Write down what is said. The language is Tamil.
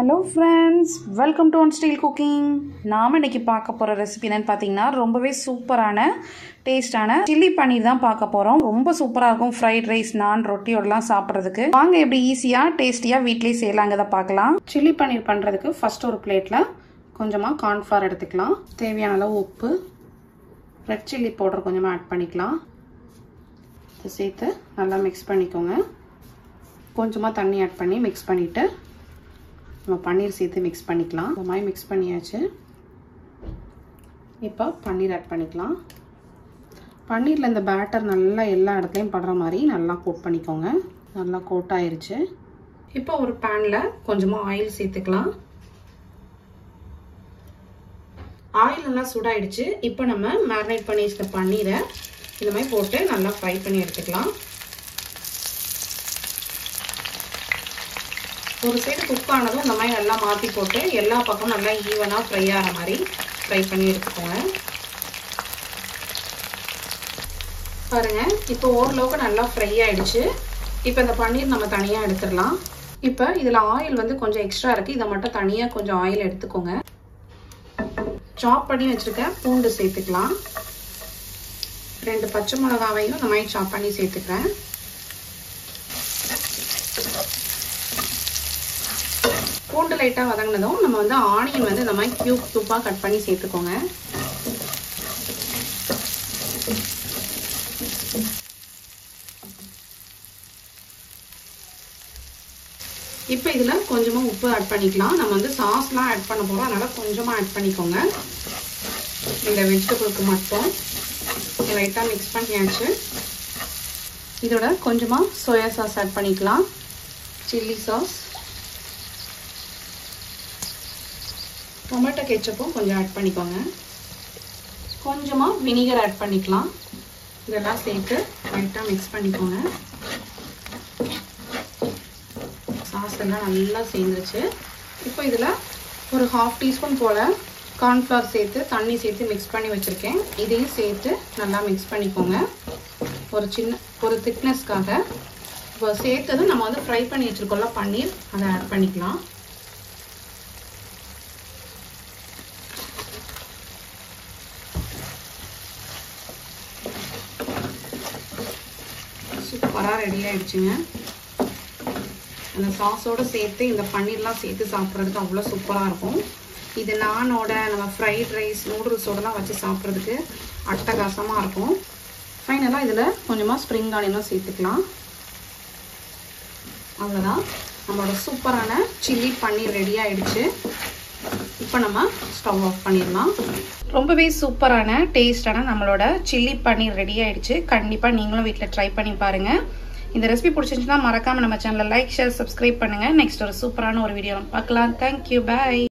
Hello friends, welcome to On Style Cooking. நாம இன்னைக்கு பார்க்க போற ரெசிபி என்னன்னு பாத்தீங்கன்னா ரொம்பவே சூப்பரான டேஸ்டான சில்லி பன்னீர் தான் பார்க்க போறோம். ரொம்ப சூப்பரா இருக்கும் ஃப்ரைட் ரைஸ், நான், ரொட்டியோடலாம் சாப்பிடுறதுக்கு. வாங்க எப்படி ஈஸியா டேஸ்டியா வீட்லயே செய்யலாம்ங்கறத பார்க்கலாம். சில்லி பன்னீர் பண்றதுக்கு ஃபர்ஸ்ட் ஒரு பிளேட்ல கொஞ்சமா கார்ன் ஃப்ளவர் எடுத்துக்கலாம். தேவையான அளவு உப்பு, ரெட் சில்லி பவுடர் கொஞ்சமா ஆட் பண்ணிக்கலாம். இதை சேர்த்து நல்லா மிக்ஸ் பண்ணிக்கோங்க. கொஞ்சமா தண்ணி ஆட் பண்ணி மிக்ஸ் பண்ணிட்டு நம்ம பன்னீர் சேர்த்து மிக்ஸ் பண்ணிக்கலாம். இந்த மாதிரி மிக்ஸ் பண்ணியாச்சு. இப்போ பன்னீர் ஆட் பண்ணிக்கலாம். பன்னீரில் இந்த பேட்டர் நல்லா எல்லா இடத்துலையும் படுற மாதிரி நல்லா கோட் பண்ணிக்கோங்க. நல்லா கோட் ஆயிருச்சு. இப்போ ஒரு பேனில் கொஞ்சமாக ஆயில் சேர்த்துக்கலாம். ஆயில் நல்லா சூடாயிடுச்சு. இப்போ நம்ம மேரினேட் பண்ணி வச்சிருக்க பன்னீரை இந்த மாதிரி போட்டு நல்லா ஃப்ரை பண்ணி எடுத்துக்கலாம். ஒரு சைடு குக் ஆனதும் இந்த மாதிரி நல்லா மாற்றி போட்டு எல்லா பக்கமும் நல்லா ஈவனாக ஃப்ரை ஆகிற மாதிரி ஃப்ரை பண்ணி எடுத்துக்கோங்க. பாருங்கள், இப்போ ஓரளவுக்கு நல்லா ஃப்ரை ஆகிடுச்சு. இப்போ இந்த பன்னீர் நம்ம தனியாக எடுத்துடலாம். இப்போ இதில் ஆயில் வந்து கொஞ்சம் எக்ஸ்ட்ரா இருக்குது. இதை மட்டும் தனியாக கொஞ்சம் ஆயில் எடுத்துக்கோங்க. சாப் பண்ணி வச்சுருக்க பூண்டு சேர்த்துக்கலாம். 2 பச்சை மிளகாவையும் இந்த மாதிரி சாப் பண்ணி சேர்த்துக்கிறேன். பூண்டு லைட்டாக வதங்கினதும் நம்ம வந்து ஆனியன் வந்து இந்த மாதிரி கியூப்பாக கட் பண்ணி சேர்த்துக்கோங்க. இப்போ இதில் கொஞ்சமாக உப்பு ஆட் பண்ணிக்கலாம். நம்ம வந்து சாஸ்லாம் ஆட் பண்ண போகிறோம், அதனால் கொஞ்சமாக ஆட் பண்ணிக்கோங்க. இந்த வெஜிடபிளுக்கு மட்டும் லைட்டாக மிக்ஸ் பண்ணியாச்சு. இதோட கொஞ்சமாக சோயா சாஸ் ஆட் பண்ணிக்கலாம். சில்லி சாஸ், டொமேட்டோ கெச்சப்பும் கொஞ்சம் ஆட் பண்ணிக்கோங்க. கொஞ்சமாக வினிகர் ஆட் பண்ணிக்கலாம். இதெல்லாம் சேர்த்து லைட்டாக மிக்ஸ் பண்ணிக்கோங்க. சாஸ் எல்லாம் நல்லா சேர்ந்துருச்சு. இப்போ இதில் ஒரு 1/2 டீஸ்பூன் போல் கார்ன்ஃப்ளவர் சேர்த்து தண்ணி சேர்த்து மிக்ஸ் பண்ணி வச்சுருக்கேன். இதையும் சேர்த்து நல்லா மிக்ஸ் பண்ணிக்கோங்க. ஒரு திக்னஸ்க்காக. இப்போ சேர்த்ததும் நம்ம வந்து ஃப்ரை பண்ணி வச்சுருக்கோம்ல பன்னீர், அதை ஆட் பண்ணிக்கலாம். சூப்பராக ரெடி ஆகிடுச்சுங்க. அந்த சாஸோடு சேர்த்து இந்த பன்னீர்லாம் சேர்த்து சாப்பிட்றதுக்கு அவ்வளோ சூப்பராக இருக்கும். இது நானோட, நம்ம ஃப்ரைட் ரைஸ், நூடுல்ஸோடலாம் வச்சு சாப்பிட்றதுக்கு அட்டகாசமாக இருக்கும். ஃபைனலாக இதில் கொஞ்சமாக ஸ்ப்ரிங் ஆனியனும் சேர்த்துக்கலாம். அவ்வளோதான், நம்மளோட சூப்பரான சில்லி பன்னீர் ரெடி ஆகிடுச்சு. இப்போ நம்ம ஸ்டவ் ஆஃப் பண்ணிடலாம். ரொம்பவே சூப்பரான டேஸ்டான நம்மளோட சில்லி பன்னீர் ரெடி ஆயிடுச்சு. கண்டிப்பாக நீங்களும் வீட்டில் ட்ரை பண்ணி பாருங்கள். இந்த ரெசிபி பிடிச்சிருந்துச்சுன்னா மறக்காமல் நம்ம சேனலை லைக், ஷேர், சப்ஸ்கிரைப் பண்ணுங்கள். நெக்ஸ்ட் ஒரு சூப்பரான ஒரு வீடியோ பார்க்கலாம். தேங்க்யூ, பாய்.